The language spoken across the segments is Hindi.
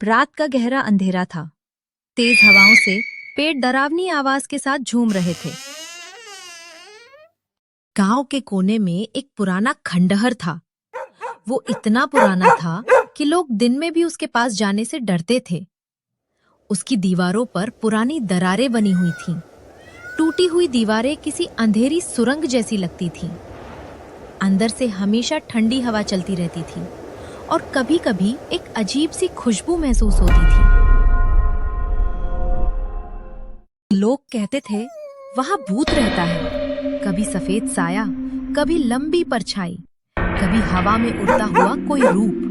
रात का गहरा अंधेरा था। तेज हवाओं से पेड़ डरावनी आवाज के साथ झूम रहे थे। गांव के कोने में एक पुराना खंडहर था। वो इतना पुराना था कि लोग दिन में भी उसके पास जाने से डरते थे। उसकी दीवारों पर पुरानी दरारें बनी हुई थीं। टूटी हुई दीवारें किसी अंधेरी सुरंग जैसी लगती थीं। अंदर से हमेशा ठंडी हवा चलती रहती थी और कभी-कभी एक अजीब सी खुशबू महसूस होती थी। लोग कहते थे वहां भूत रहता है। कभी सफेद साया, कभी लंबी परछाई, कभी हवा में उड़ता हुआ कोई रूप।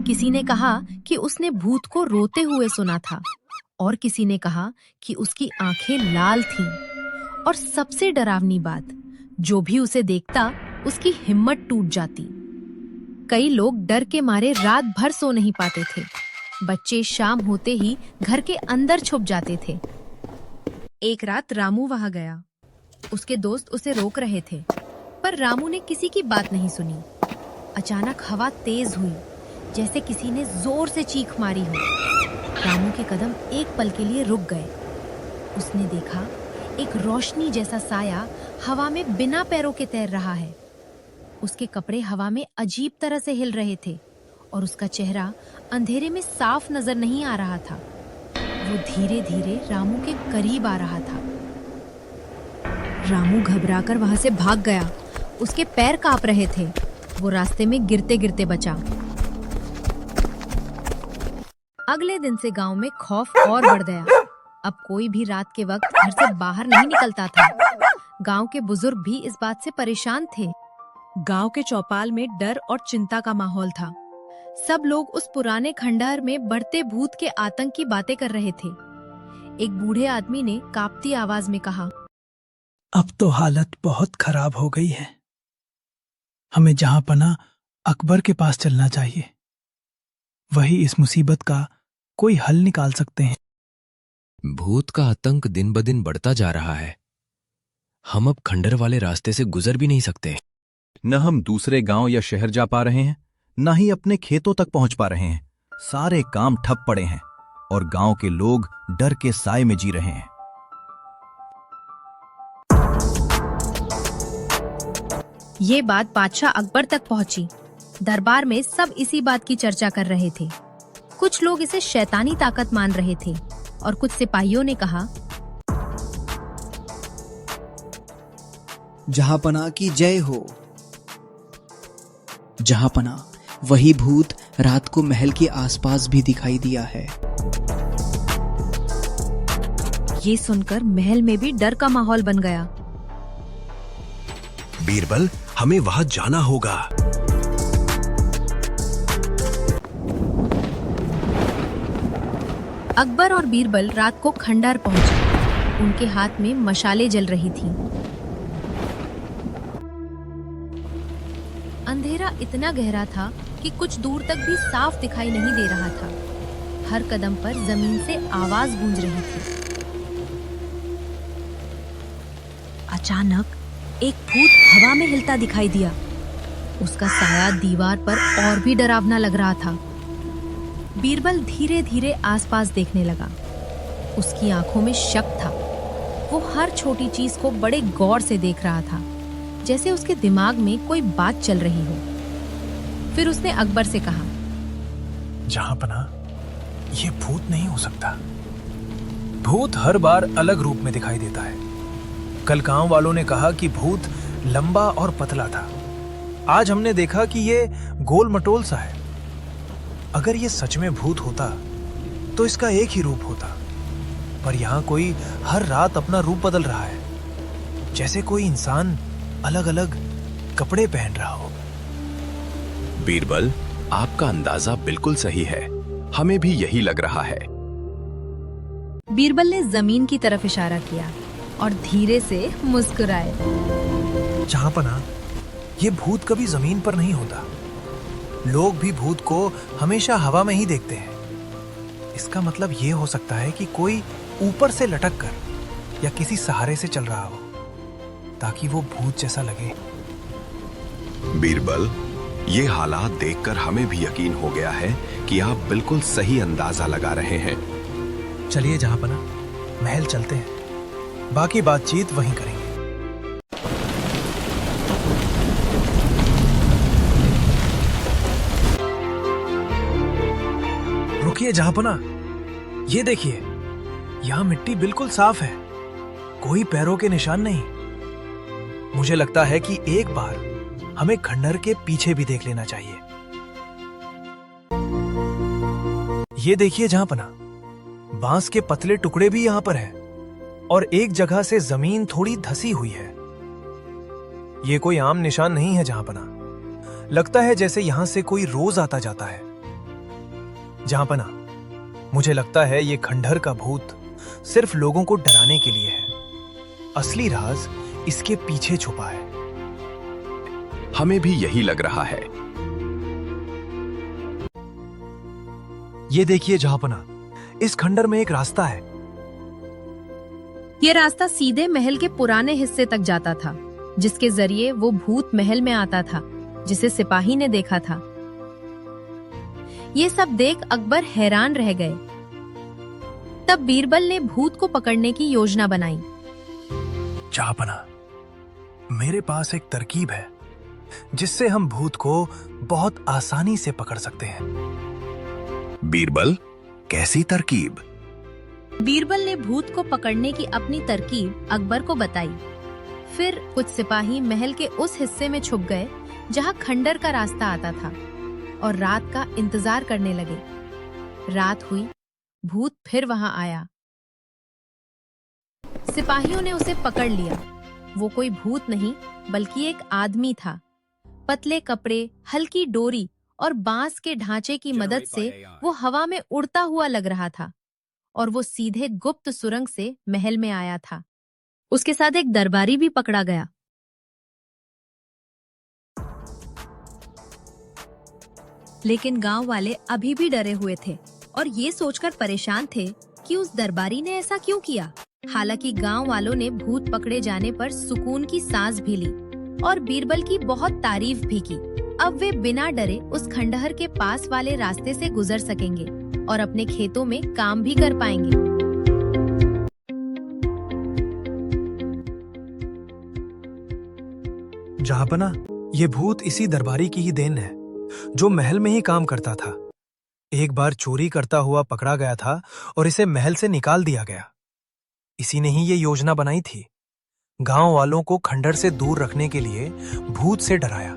किसी ने कहा कि उसने भूत को रोते हुए सुना था और किसी ने कहा कि उसकी आंखें लाल थीं। और सबसे डरावनी बात, जो भी उसे देखता उसकी हिम्मत टूट जाती। कई लोग डर के मारे रात भर सो नहीं पाते थे। बच्चे शाम होते ही घर के अंदर छुप जाते थे। एक रात रामू वहां गया। उसके दोस्त उसे रोक रहे थे, पर रामू ने किसी की बात नहीं सुनी। अचानक हवा तेज हुई, जैसे किसी ने जोर से चीख मारी हो। रामू के कदम एक पल के लिए रुक गए। उसने देखा एक रोशनी जैसा साया हवा में बिना पैरों के तैर रहा है। उसके कपड़े हवा में अजीब तरह से हिल रहे थे और उसका चेहरा अंधेरे में साफ नजर नहीं आ रहा था। वो धीरे धीरे रामू के करीब आ रहा था। रामू घबराकर वहां से भाग गया। उसके पैर कांप रहे थे। वो रास्ते में गिरते गिरते बचा। अगले दिन से गांव में खौफ और बढ़ गया। अब कोई भी रात के वक्त घर से बाहर नहीं निकलता था। गांव के बुजुर्ग भी इस बात से परेशान थे। गांव के चौपाल में डर और चिंता का माहौल था। सब लोग उस पुराने खंडहर में बढ़ते भूत के आतंक की बातें कर रहे थे। एक बूढ़े आदमी ने कांपती आवाज में कहा, अब तो हालत बहुत खराब हो गई है। हमें जहांपना अकबर के पास चलना चाहिए। वही इस मुसीबत का कोई हल निकाल सकते हैं। भूत का आतंक दिन ब दिन बढ़ता जा रहा है। हम अब खंडहर वाले रास्ते से गुजर भी नहीं सकते। न हम दूसरे गांव या शहर जा पा रहे हैं, न ही अपने खेतों तक पहुंच पा रहे हैं। सारे काम ठप पड़े हैं और गांव के लोग डर के साए में जी रहे हैं। ये बात बादशाह अकबर तक पहुंची। दरबार में सब इसी बात की चर्चा कर रहे थे। कुछ लोग इसे शैतानी ताकत मान रहे थे और कुछ सिपाहियों ने कहा, जहांपना की जय हो। जहांपना, वही भूत रात को महल के आसपास भी दिखाई दिया है। ये सुनकर महल में भी डर का माहौल बन गया। बीरबल, हमें वहां जाना होगा। अकबर और बीरबल रात को खंडहर पहुंचे। उनके हाथ में मशालें जल रही थीं। अंधेरा इतना गहरा था कि कुछ दूर तक भी साफ दिखाई नहीं दे रहा था। हर कदम पर जमीन से आवाज गूंज रही थी। अचानक एक भूत हवा में हिलता दिखाई दिया। उसका साया दीवार पर और भी डरावना लग रहा था। बीरबल धीरे धीरे आसपास देखने लगा। उसकी आंखों में शक था। वो हर छोटी चीज को बड़े गौर से देख रहा था, जैसे उसके दिमाग में कोई बात चल रही हो। फिर उसने अकबर से कहा, जहांपना, ये भूत नहीं हो सकता। भूत हर बार अलग रूप में दिखाई देता है। कल गांव वालों ने कहा कि भूत लंबा और पतला था। आज हमने देखा कि ये गोल मटोल सा है। अगर ये सच में भूत होता तो इसका एक ही रूप होता, पर यहाँ कोई हर रात अपना रूप बदल रहा है, जैसे कोई इंसान अलग अलग कपड़े पहन रहा हो। बीरबल, आपका अंदाजा बिल्कुल सही है। हमें भी यही लग रहा है। बीरबल ने जमीन की तरफ इशारा किया और धीरे से मुस्कुराए। जहांपना, ये भूत कभी जमीन पर नहीं होता। लोग भी भूत को हमेशा हवा में ही देखते हैं। इसका मतलब ये हो सकता है कि कोई ऊपर से लटक कर या किसी सहारे से चल रहा हो, ताकि वो भूत जैसा लगे। बीरबल, ये हालात देखकर हमें भी यकीन हो गया है कि आप बिल्कुल सही अंदाजा लगा रहे हैं। चलिए जहांपना, महल चलते हैं, बाकी बातचीत वहीं करेंगे। रुकिए जहांपना, ये देखिए, यहां मिट्टी बिल्कुल साफ है, कोई पैरों के निशान नहीं। मुझे लगता है कि एक बार हमें खंडहर के पीछे भी देख लेना चाहिए। ये देखिए जहांपना, बांस के पतले टुकड़े भी यहां पर हैं और एक जगह से जमीन थोड़ी धसी हुई है। ये कोई आम निशान नहीं है जहांपना, लगता है जैसे यहां से कोई रोज आता जाता है। जहांपना, मुझे लगता है ये खंडहर का भूत सिर्फ लोगों को डराने के लिए है, असली राज इसके पीछे छुपा है। हमें भी यही लग रहा है। ये देखिए जहांपना, इस खंडहर में एक रास्ता है। ये रास्ता सीधे महल के पुराने हिस्से तक जाता था, जिसके जरिए वो भूत महल में आता था, जिसे सिपाही ने देखा था। ये सब देख अकबर हैरान रह गए। तब बीरबल ने भूत को पकड़ने की योजना बनाई। जहांपना, मेरे पास एक तरकीब है जिससे हम भूत को बहुत आसानी से पकड़ सकते हैं। बीरबल, कैसी तरकीब? बीरबल ने भूत को पकड़ने की अपनी तरकीब अकबर को बताई। फिर कुछ सिपाही महल के उस हिस्से में छुप गए जहां खंडहर का रास्ता आता था और रात का इंतजार करने लगे। रात हुई, भूत फिर वहां आया। सिपाहियों ने उसे पकड़ लिया। वो कोई भूत नहीं बल्कि एक आदमी था। पतले कपड़े, हल्की डोरी और बांस के ढांचे की मदद से वो हवा में उड़ता हुआ लग रहा था और वो सीधे गुप्त सुरंग से महल में आया था। उसके साथ एक दरबारी भी पकड़ा गया। लेकिन गांव वाले अभी भी डरे हुए थे और ये सोचकर परेशान थे कि उस दरबारी ने ऐसा क्यों किया। हालांकि गांव वालों ने भूत पकड़े जाने पर सुकून की सांस भी ली और बीरबल की बहुत तारीफ भी की। अब वे बिना डरे उस खंडहर के पास वाले रास्ते से गुजर सकेंगे और अपने खेतों में काम भी कर पाएंगे। जहांपना, ये भूत इसी दरबारी की ही देन है जो महल में ही काम करता था। एक बार चोरी करता हुआ पकड़ा गया था और इसे महल से निकाल दिया गया। इसी ने ही ये योजना बनाई थी। गांव वालों को खंडहर से दूर रखने के लिए भूत से डराया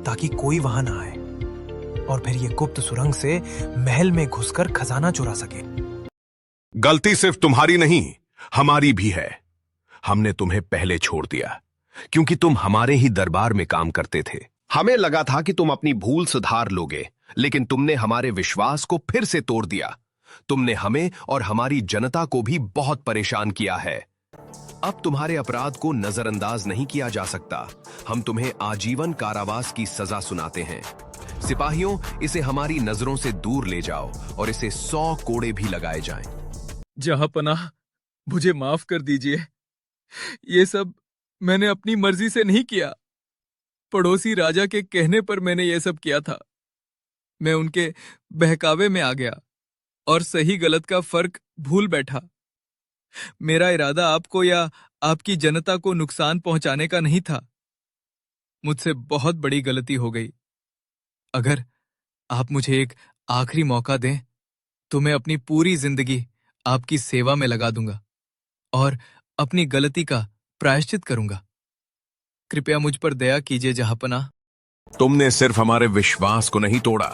ताकि कोई वहां ना आए और फिर ये गुप्त सुरंग से महल में घुसकर खजाना चुरा सके। गलती सिर्फ तुम्हारी नहीं, हमारी भी है। हमने तुम्हें पहले छोड़ दिया क्योंकि तुम हमारे ही दरबार में काम करते थे। हमें लगा था कि तुम अपनी भूल सुधार लोगे, लेकिन तुमने हमारे विश्वास को फिर से तोड़ दिया। तुमने हमें और हमारी जनता को भी बहुत परेशान किया है। अब तुम्हारे अपराध को नजरअंदाज नहीं किया जा सकता। हम तुम्हें आजीवन कारावास की सजा सुनाते हैं। सिपाहियों, इसे हमारी नजरों से दूर ले जाओ और इसे 100 कोड़े भी लगाए जाएं। जहांपनाह, मुझे माफ कर दीजिए। ये सब मैंने अपनी मर्जी से नहीं किया। पड़ोसी राजा के कहने पर मैंने ये सब किया था। मैं उनके बहकावे में आ गया और सही गलत का फर्क भूल बैठा। मेरा इरादा आपको या आपकी जनता को नुकसान पहुंचाने का नहीं था। मुझसे बहुत बड़ी गलती हो गई। अगर आप मुझे एक आखिरी मौका दें तो मैं अपनी पूरी जिंदगी आपकी सेवा में लगा दूंगा और अपनी गलती का प्रायश्चित करूंगा। कृपया मुझ पर दया कीजिए जहांपनाह। तुमने सिर्फ हमारे विश्वास को नहीं तोड़ा,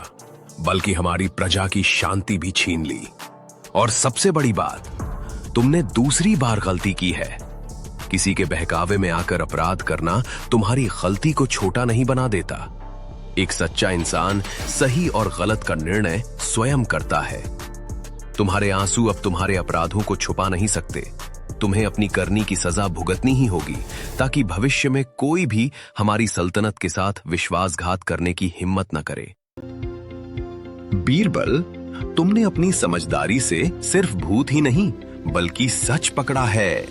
बल्कि हमारी प्रजा की शांति भी छीन ली। और सबसे बड़ी बात, तुमने दूसरी बार गलती की है। किसी के बहकावे में आकर अपराध करना तुम्हारी गलती को छोटा नहीं बना देता। एक सच्चा इंसान सही और गलत का निर्णय स्वयं करता है। तुम्हारे आंसू अब तुम्हारे अपराधों को छुपा नहीं सकते। तुम्हें अपनी करनी की सजा भुगतनी ही होगी, ताकि भविष्य में कोई भी हमारी सल्तनत के साथ विश्वासघात करने की हिम्मत न करे। बीरबल, तुमने अपनी समझदारी से सिर्फ भूत ही नहीं बल्कि सच पकड़ा है।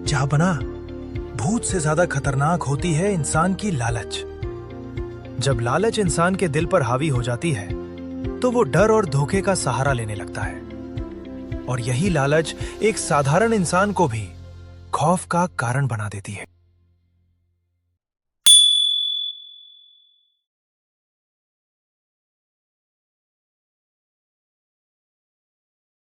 जहांपनाह, भूत से ज्यादा खतरनाक होती है इंसान की लालच। जब लालच इंसान के दिल पर हावी हो जाती है तो वो डर और धोखे का सहारा लेने लगता है, और यही लालच एक साधारण इंसान को भी खौफ का कारण बना देती है।